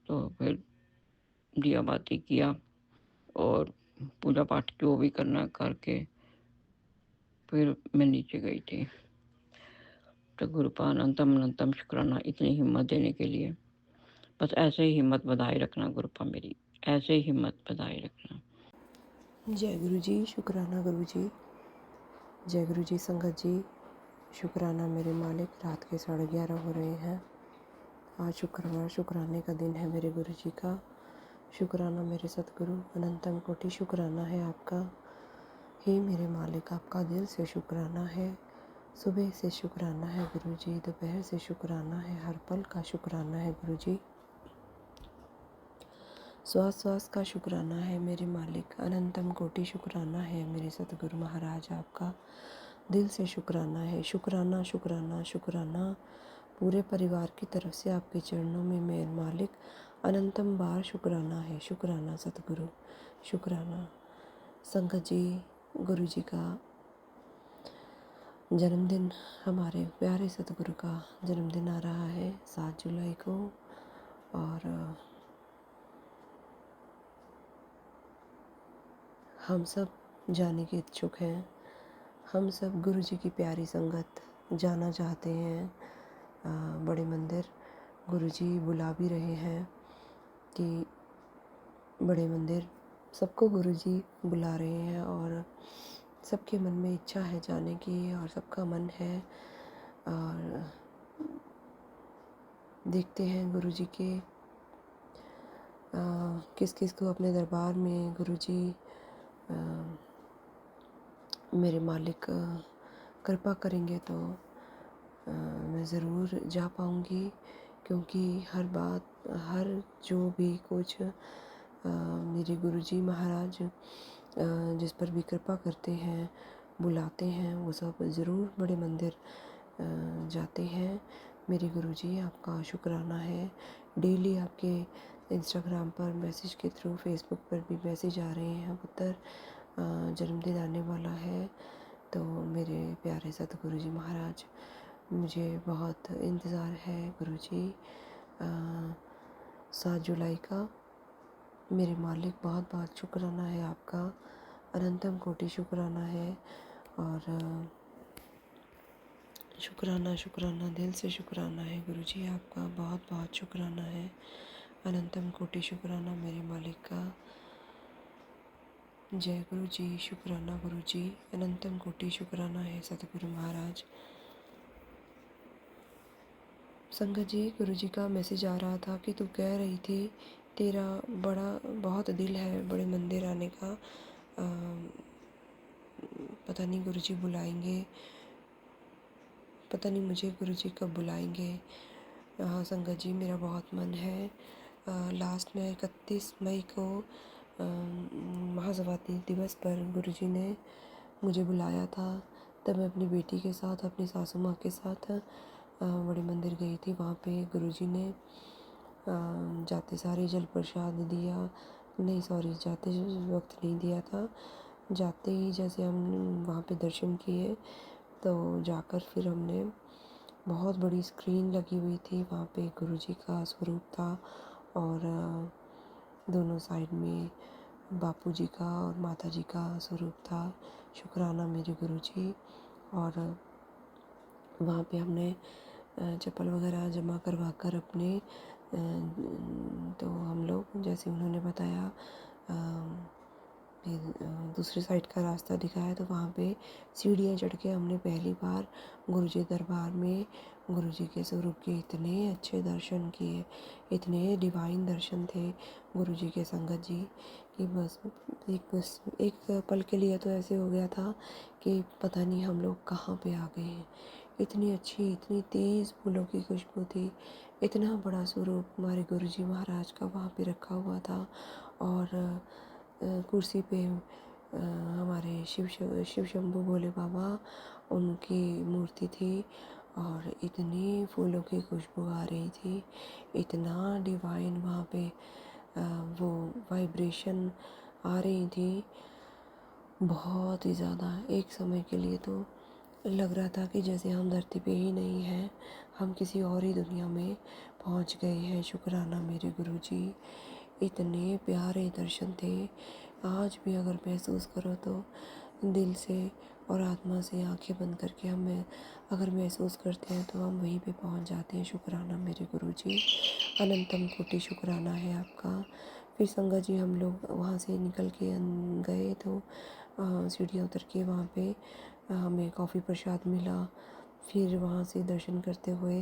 तो फिर दिया बाती किया और पूजा पाठ जो भी करना करके फिर मैं नीचे गई थी। तो गुरुपा अनंतम अनंतम शुक्राना इतनी हिम्मत देने के लिए। बस ऐसे ही हिम्मत बधाई रखना गुरुपा मेरी, ऐसे ही हिम्मत बधाई रखना। जय गुरु जी, शुक्राना गुरु जी, जय गुरु जी संगत जी, शुक्राना मेरे मालिक। रात के 11:30 हो रहे हैं। आज शुक्रवार शुक्राने का दिन है मेरे गुरु जी का। शुक्राना मेरे सतगुरु, अनंतम कोटि शुक्राना है आपका। हे मेरे मालिक, आपका दिल से शुक्राना है। सुबह से शुक्राना है गुरु जी, दोपहर से शुक्राना है, हर पल का शुक्राना है गुरु जी। श्वास श्वास का शुक्राना है मेरे मालिक, अनंतम कोटि शुक्राना है मेरे सतगुरु महाराज आपका। दिल से शुक्राना है, शुक्राना शुक्राना शुक्राना पूरे परिवार की तरफ से आपके चरणों में मेरे मालिक अनंतम बार शुक्राना है। शुक्राना सतगुरु, शुक्राना संगत जी। गुरु जी का जन्मदिन, हमारे प्यारे सतगुरु का जन्मदिन आ रहा है 7 जुलाई को, और हम सब जाने के इच्छुक हैं हम सब गुरु जी की प्यारी संगत जाना चाहते हैं बड़े मंदिर। गुरु जी बुला भी रहे हैं कि बड़े मंदिर सबको गुरु जी बुला रहे हैं और सबके मन में इच्छा है जाने की और सबका मन है। और देखते हैं गुरु जी के किस किस को अपने दरबार में गुरु जी मेरे मालिक कृपा करेंगे तो मैं ज़रूर जा पाऊँगी, क्योंकि हर बात हर जो भी कुछ मेरे गुरुजी महाराज जिस पर भी कृपा करते हैं बुलाते हैं वो सब ज़रूर बड़े मंदिर जाते हैं। मेरे गुरुजी आपका शुक्राना है। डेली आपके इंस्टाग्राम पर मैसेज के थ्रू, फेसबुक पर भी मैसेज आ रहे हैं, पुत्र जन्मदिन आने वाला है। तो मेरे प्यारे सतगुरु जी महाराज, मुझे बहुत इंतज़ार है गुरुजी 7 जुलाई का। मेरे मालिक बहुत बहुत शुक्राना है आपका, अनंतम कोटि शुक्राना है। और शुक्राना शुक्राना दिल से शुक्राना है गुरुजी आपका, बहुत बहुत शुक्राना है, अनंतम कोटि शुक्राना मेरे मालिक का। जय गुरु जी, शुक्राना गुरु जी, अनंतम कोटि शुक्राना है सतगुरु महाराज। संगत जी, गुरु जी का मैसेज आ रहा था कि तू कह रही थी तेरा बहुत दिल है बड़े मंदिर आने का। पता नहीं गुरु जी बुलाएंगे, पता नहीं मुझे गुरु जी कब बुलाएंगे। हाँ संगत जी, मेरा बहुत मन है। लास्ट में 31 मई को महाशिवरात्रि दिवस पर गुरुजी ने मुझे बुलाया था। तब मैं अपनी बेटी के साथ, अपनी सासू माँ के साथ बड़े मंदिर गई थी। वहाँ पे गुरुजी ने जाते सारे जल प्रसाद दिया, नहीं सॉरी जाते वक्त नहीं दिया था। जाते ही जैसे हम वहाँ पे दर्शन किए तो जाकर फिर हमने, बहुत बड़ी स्क्रीन लगी हुई थी वहाँ पे, गुरुजी का स्वरूप था और दोनों साइड में बापूजी का और माताजी का स्वरूप था। शुक्राना मेरे गुरुजी। और वहाँ पे हमने चप्पल वगैरह जमा करवा कर अपने तो हम लोग, जैसे उन्होंने बताया, फिर दूसरी साइड का रास्ता दिखाया तो वहाँ पे सीढ़ियाँ चढ़ के हमने पहली बार गुरुजी दरबार में गुरुजी के स्वरूप के इतने अच्छे दर्शन किए, इतने डिवाइन दर्शन थे गुरुजी के संगत जी कि बस एक पल के लिए तो ऐसे हो गया था कि पता नहीं हम लोग कहाँ पे आ गए हैं। इतनी अच्छी, इतनी तेज़ फूलों की खुशबू थी, इतना बड़ा स्वरूप हमारे गुरुजी महाराज का वहाँ पे रखा हुआ था। और कुर्सी पे हमारे शिव शंभू भोले बाबा, उनकी मूर्ति थी और इतनी फूलों की खुशबू आ रही थी, इतना डिवाइन वहाँ पे वो वाइब्रेशन आ रही थी, बहुत ही ज़्यादा। एक समय के लिए तो लग रहा था कि जैसे हम धरती पे ही नहीं हैं, हम किसी और ही दुनिया में पहुंच गए हैं। शुक्राना मेरे गुरुजी, इतने प्यारे दर्शन थे। आज भी अगर महसूस करो तो दिल से और आत्मा से आंखें बंद करके हमें अगर महसूस करते हैं तो हम वहीं पे पहुंच जाते हैं। शुक्राना मेरे गुरुजी, अनंतम कोटि शुक्राना है आपका। फिर संगत जी हम लोग वहाँ से निकल के गए तो सीढ़ियाँ उतर के वहाँ पे हमें कॉफ़ी प्रसाद मिला। फिर वहाँ से दर्शन करते हुए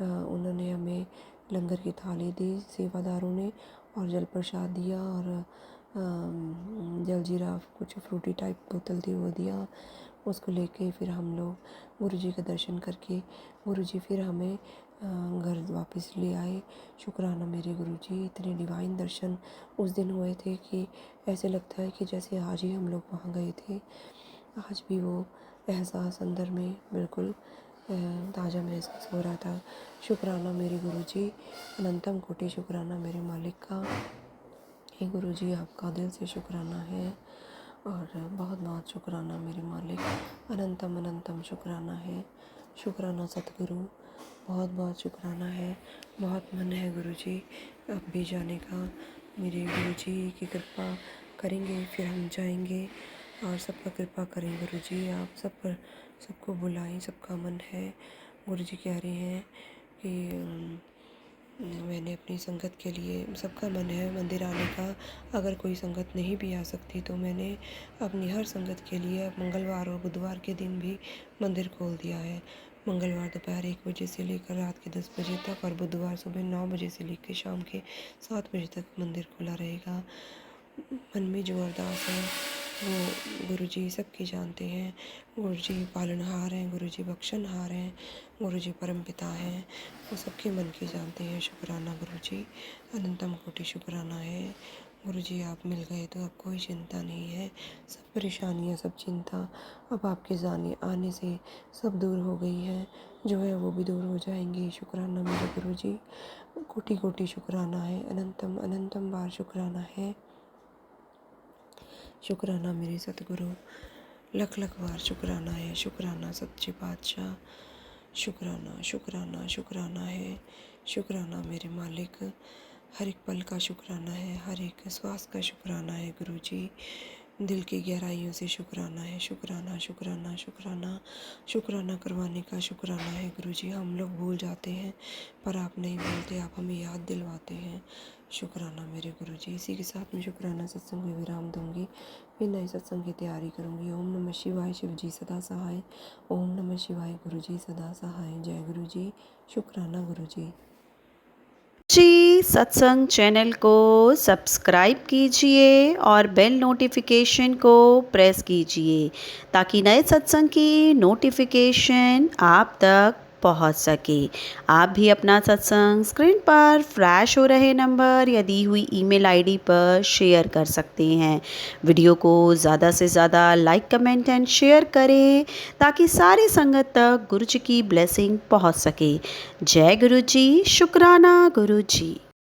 उन्होंने हमें लंगर की थाली दी सेवादारों ने, और जल प्रसाद दिया और जलजीरा कुछ फ्रूटी टाइप बोतल थी वो दिया। उसको लेके फिर हम लोग गुरुजी का दर्शन करके गुरुजी फिर हमें घर वापस ले आए। शुक्राना मेरे गुरुजी, इतने डिवाइन दर्शन उस दिन हुए थे कि ऐसे लगता है कि जैसे आज ही हम लोग वहाँ गए थे। आज भी वो एहसास अंदर में बिल्कुल ताज़ा महसूस हो रहा था। शुक्राना मेरे गुरुजी, अनंतम कोटि शुक्राना मेरे मालिक का। हे गुरुजी, आपका दिल से शुक्राना है और बहुत बहुत शुक्राना मेरे मालिक, अनंतम अनंतम शुक्राना है। शुक्राना सतगुरु, बहुत बहुत शुक्राना है। बहुत मन है गुरुजी अब भी जाने का। मेरे गुरुजी की कृपा करेंगे फिर हम जाएंगे। और सब पर कृपा करें गुरु जी। आप सब पर सबको बुलाएं, सबका मन है। गुरु जी कह रहे हैं कि मैंने अपनी संगत के लिए, सबका मन है मंदिर आने का। अगर कोई संगत नहीं भी आ सकती तो मैंने अपनी हर संगत के लिए मंगलवार और बुधवार के दिन भी मंदिर खोल दिया है। मंगलवार दोपहर 1 बजे से लेकर रात के 10 बजे तक और बुधवार सुबह 9 बजे से लेकर शाम के 7 बजे तक मंदिर खुला रहेगा। मन में जो अरदास है वो गुरुजी सबकी जानते हैं। गुरुजी पालनहार हैं, गुरुजी बख्शनहार हैं, गुरुजी परमपिता हैं, वो सबके मन की जानते हैं। शुक्राना गुरुजी, अनंतम कोटि शुक्राना है। गुरुजी आप मिल गए तो अब कोई चिंता नहीं है। सब परेशानियाँ, सब चिंता अब आपके आने से सब दूर हो गई है। जो है वो भी दूर हो जाएंगी। शुक्राना मेरे गुरुजी, कोटि कोटि शुक्राना है। अनंतम अनंतम बार शुक्राना है। शुक्राना मेरे सतगुरु, लख लख बार शुक्राना है। शुक्राना सच्चे पातशाह, शुक्राना शुक्राना शुक्राना है। शुक्राना मेरे मालिक, हर एक पल का शुक्राना है, हर एक श्वास का शुक्राना है गुरुजी। दिल की गहराइयों से शुक्राना है। शुक्राना शुक्राना शुक्राना शुक्राना करवाने का शुक्राना है गुरुजी। हम लोग भूल जाते हैं पर आप नहीं भूलते, आप हमें याद दिलवाते हैं। शुक्राना मेरे गुरुजी। इसी के साथ मैं शुक्राना सत्संग में विराम दूंगी, फिर नए सत्संग की तैयारी करूंगी। ओम नमः शिवाय, शिव जी सदा सहाय। ओम नमः शिवाय, गुरुजी सदा सहाय। जय गुरुजी। शुक्राना गुरुजी। जी सत्संग चैनल को सब्सक्राइब कीजिए और बेल नोटिफिकेशन को प्रेस कीजिए ताकि नए सत्संग की नोटिफिकेशन आप तक पहुंच सके। आप भी अपना सत्संग स्क्रीन पर फ्लैश हो रहे नंबर या दी हुई ईमेल आईडी पर शेयर कर सकते हैं। वीडियो को ज़्यादा से ज़्यादा लाइक, कमेंट एंड शेयर करें ताकि सारी संगत तक गुरु जी की ब्लेसिंग पहुंच सके। जय गुरु जी। शुक्राना गुरु जी।